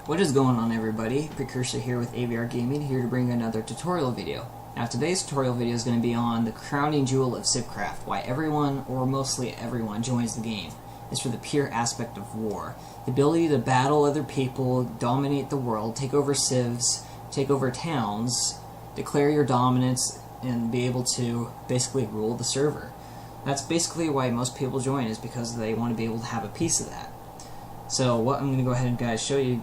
What is going on, everybody? Precursor here with AVR Gaming, here to bring you another tutorial video. Now today's tutorial video is going to be on the crowning jewel of CivCraft, why everyone, or mostly everyone, joins the game. It's for the pure aspect of war. The ability to battle other people, dominate the world, take over civs, take over towns, declare your dominance, and be able to basically rule the server. That's basically why most people join, is because they want to be able to have a piece of that. So what I'm going to go ahead and show you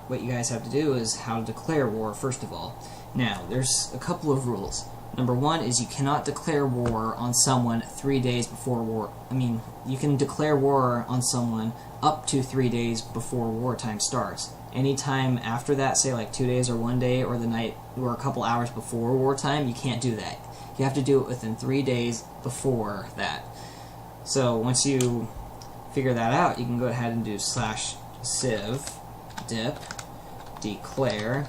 what you guys have to do is how to declare war, first of all. Now, there's a couple of rules. Number one is you cannot declare war on someone 3 days before war. You can declare war on someone up to 3 days before wartime starts. Anytime after that, say like 2 days or 1 day or the night or a couple hours before wartime, you can't do that. You have to do it within 3 days before that. So once you figure that out, you can go ahead and do /civ dip declare,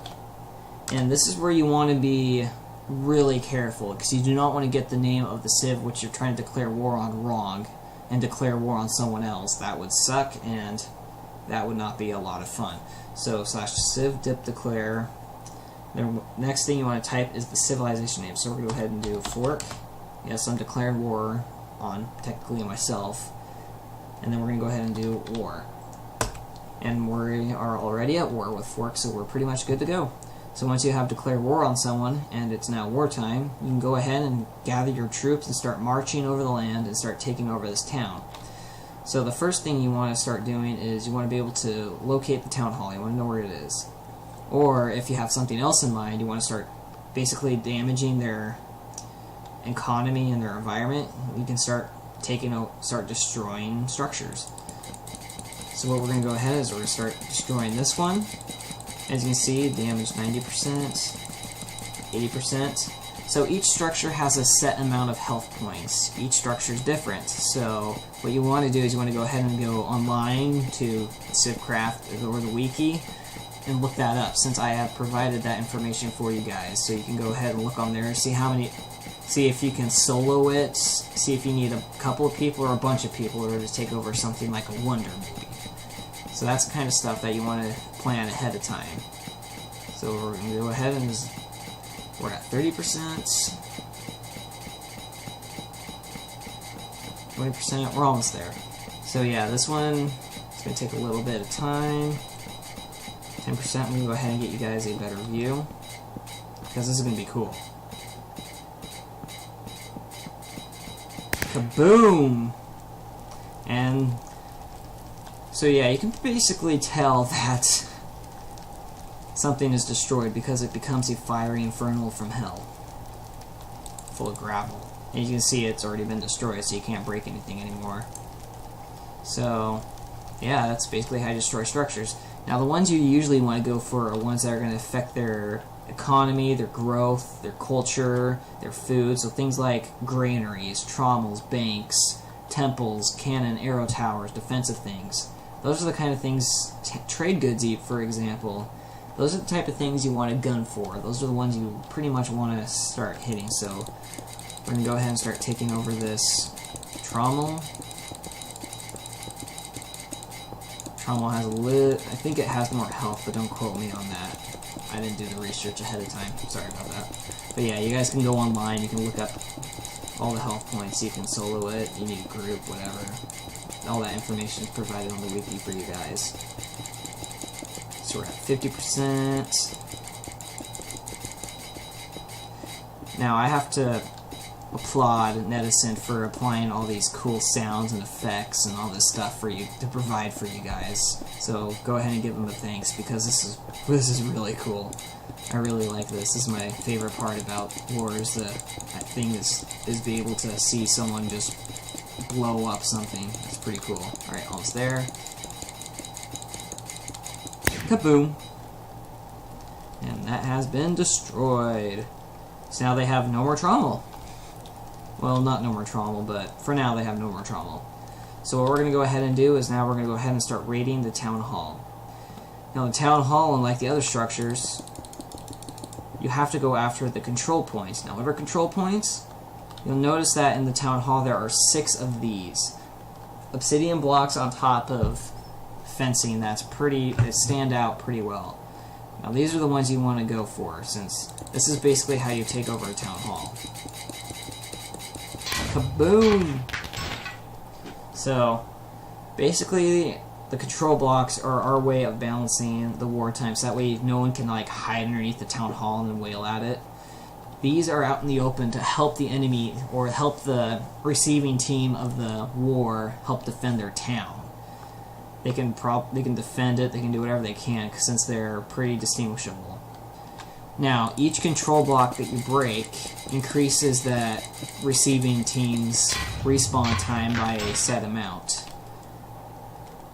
and this is where you want to be really careful, because you do not want to get the name of the civ which you're trying to declare war on wrong and declare war on someone else. That would suck, and that would not be a lot of fun. So /civ dip declare. The next thing you want to type is the civilization name. So we're going to go ahead and do fork. Yes, I'm declaring war on technically myself, and then we're going to go ahead and do war. And we are already at war with fork, so we're pretty much good to go. So once you have declared war on someone and it's now wartime, you can go ahead and gather your troops and start marching over the land and start taking over this town. So the first thing you want to start doing is you want to be able to locate the town hall. You want to know where it is. Or if you have something else in mind, you want to start basically damaging their economy and their environment. You can start destroying structures. So what we're going to go ahead is we're going to start destroying this one. As you can see, damage 90%, 80%. So each structure has a set amount of health points. Each structure is different. So what you want to do is you want to go ahead and go online to CivCraft or the wiki and look that up, since I have provided that information for you guys. So you can go ahead and look on there, see if you can solo it, see if you need a couple of people or a bunch of people in order to take over something like a wonder maybe. So that's the kind of stuff that you want to plan ahead of time. So we're going to go ahead and we're at 30%, 20%, we're almost there. So yeah, this one is going to take a little bit of time. 10%, I'm going to go ahead and get you guys a better view, because this is going to be cool. Kaboom! And so yeah, you can basically tell that something is destroyed because it becomes a fiery inferno from hell, full of gravel. And you can see it's already been destroyed, so you can't break anything anymore. So yeah, that's basically how you destroy structures. Now the ones you usually want to go for are ones that are going to affect their economy, their growth, their culture, their food. So things like granaries, trommels, banks, temples, cannon, arrow towers, defensive things. Those are the kind of things, trade goods, for example. Those are the type of things you want a gun for. Those are the ones you pretty much want to start hitting. So we're going to go ahead and start taking over this trommel. Trommel has I think it has more health, but don't quote me on that. I didn't do the research ahead of time. Sorry about that. But yeah, you guys can go online. You can look up all the health points. You can solo it. You need a group, whatever. All that information is provided on the wiki for you guys. So we're at 50%. Now I have to applaud Netison for applying all these cool sounds and effects and all this stuff for you to provide for you guys. So go ahead and give them a thanks, because this is really cool. I really like this. This is my favorite part about wars. That thing is be able to see someone just blow up something. That's pretty cool. Alright, almost there. Kaboom! And that has been destroyed. So now they have no more trommel. Well, not no more trommel, but for now they have no more trommel. So what we're going to go ahead and do is now we're going to go ahead and start raiding the town hall. Now the town hall, unlike the other structures, you have to go after the control points. Now what are control points? You'll notice that in the town hall there are 6 of these. Obsidian blocks on top of fencing that stand out pretty well. Now these are the ones you want to go for, since this is basically how you take over a town hall. Kaboom! So, basically, the control blocks are our way of balancing the war times. That way no one can like hide underneath the town hall and wail at it. These are out in the open to help the enemy, or help the receiving team of the war help defend their town. They can defend it, they can do whatever they can, since they're pretty distinguishable. Now, each control block that you break increases that receiving team's respawn time by a set amount.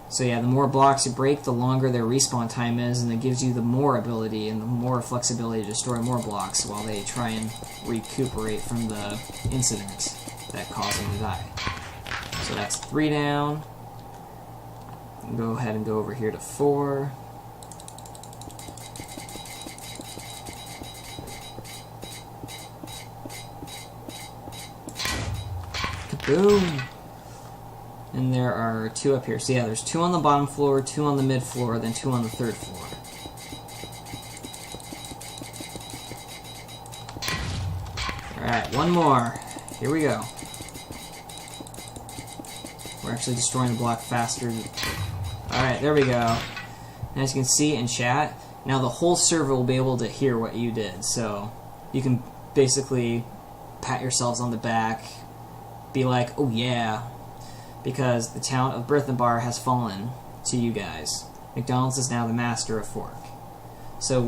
So yeah, the more blocks you break, the longer their respawn time is, and it gives you the more ability and the more flexibility to destroy more blocks while they try and recuperate from the incident that caused them to die. So that's 3 down. Go ahead and go over here to 4. Kaboom! And there are 2 up here. So yeah, there's 2 on the bottom floor, 2 on the mid floor, then 2 on the 3rd floor. Alright, 1 more. Here we go. We're actually destroying the block faster. Alright, there we go. And as you can see in chat, now the whole server will be able to hear what you did. So you can basically pat yourselves on the back, be like, oh yeah, because the town of Berthenbar has fallen to you guys. McDonald's is now the master of Fork. So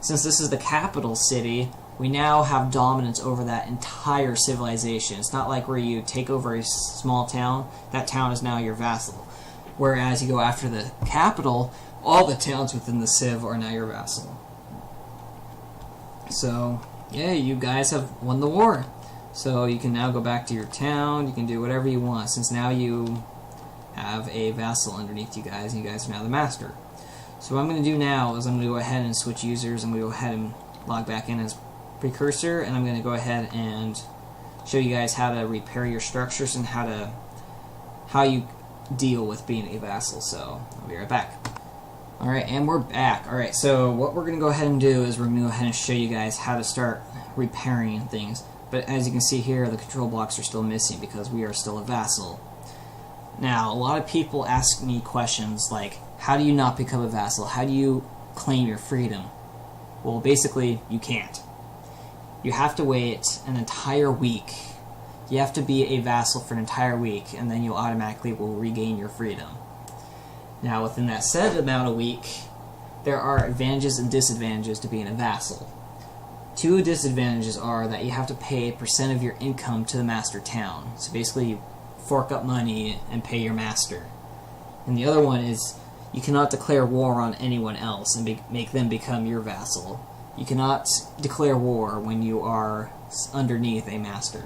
since this is the capital city, we now have dominance over that entire civilization. It's not like where you take over a small town, that town is now your vassal. Whereas you go after the capital, all the towns within the Civ are now your vassal. So, yeah, you guys have won the war. So you can now go back to your town, you can do whatever you want, since now you have a vassal underneath you guys, and you guys are now the master. So what I'm going to do now is I'm going to go ahead and switch users. I'm going to go ahead and log back in as Precursor, and I'm going to go ahead and show you guys how to repair your structures and how you deal with being a vassal. So I'll be right back. Alright, and we're back. Alright, so what we're going to go ahead and do is we're going to go ahead and show you guys how to start repairing things. But as you can see here, the control blocks are still missing because we are still a vassal. Now, a lot of people ask me questions like, how do you not become a vassal? How do you claim your freedom? Well, basically, you can't. You have to wait an entire week. You have to be a vassal for an entire week, and then you automatically will regain your freedom. Now, within that set amount of week, there are advantages and disadvantages to being a vassal. 2 disadvantages are that you have to pay a % of your income to the master town. So basically, you fork up money and pay your master. And the other one is you cannot declare war on anyone else and make them become your vassal. You cannot declare war when you are underneath a master.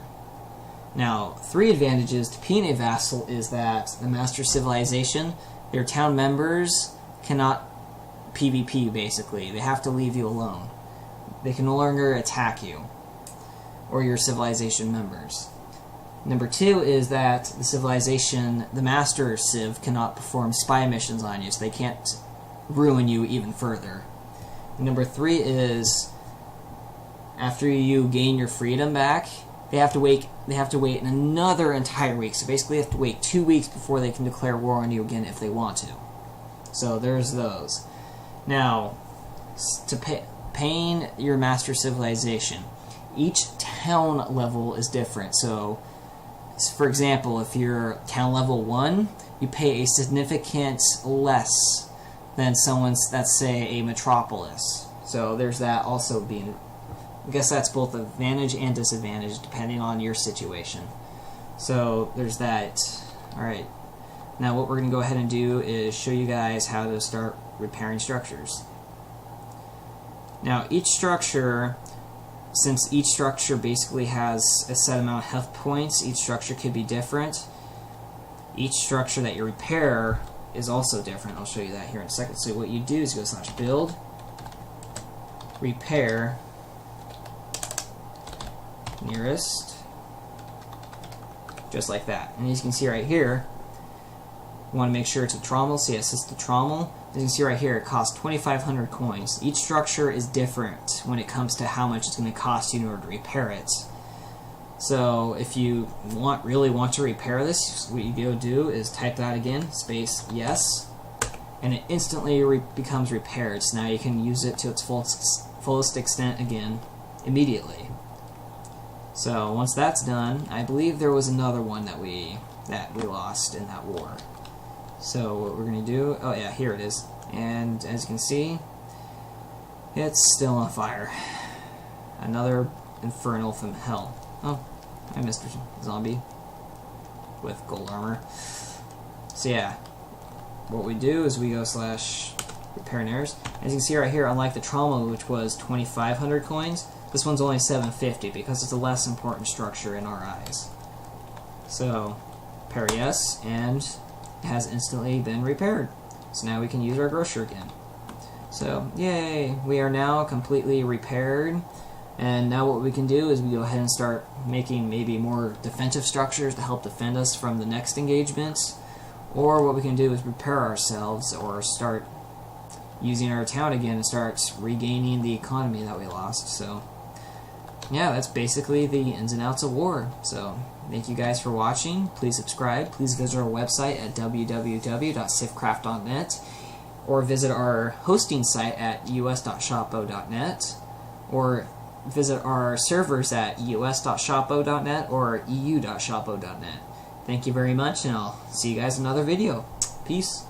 Now, 3 advantages to being a vassal is that the master civilization, your town members cannot PvP, basically. They have to leave you alone. They can no longer attack you or your civilization members. Number 2 is that the civilization, the master civ, cannot perform spy missions on you, so they can't ruin you even further. And number 3 is after you gain your freedom back, they have to wait another entire week. So basically they have to wait 2 weeks before they can declare war on you again if they want to. So there's those. Now, paying your master civilization, each town level is different. So for example, if you're town level 1, you pay a significant less than someone's that's, say, a metropolis. So there's that also being, I guess that's both advantage and disadvantage depending on your situation. So there's that. Alright, now what we're going to go ahead and do is show you guys how to start repairing structures. Now each structure, since each structure basically has a set amount of health points, each structure could be different. Each structure that you repair is also different. I'll show you that here in a second. So what you do is go /build, repair, nearest, just like that. And as you can see right here, You want to make sure it's a trommel, so yes, it's the trommel. As you can see right here, it costs 2,500 coins. Each structure is different when it comes to how much it's going to cost you in order to repair it. So if you really want to repair this, what you go do is type that again, space yes, and it instantly becomes repaired. So now you can use it to its fullest extent again immediately. So once that's done, I believe there was another one that we lost in that war. So what we're going to do, oh yeah, here it is. And as you can see, it's still on fire. Another infernal from hell. Oh, I missed a zombie with gold armor. So yeah, what we do is we go / repair and errors. As you can see right here, unlike the trommel, which was 2,500 coins, this one's only 750 because it's a less important structure in our eyes. So, repair yes, and it has instantly been repaired. So now we can use our grocer again. So, yay! We are now completely repaired. And now what we can do is we go ahead and start making maybe more defensive structures to help defend us from the next engagements. Or what we can do is repair ourselves or start using our town again and start regaining the economy that we lost. So, yeah, that's basically the ins and outs of war. So, thank you guys for watching. Please subscribe. Please visit our website at www.civcraft.net or visit our hosting site at us.shopo.net or visit our servers at us.shopo.net or eu.shopo.net. Thank you very much, and I'll see you guys in another video. Peace.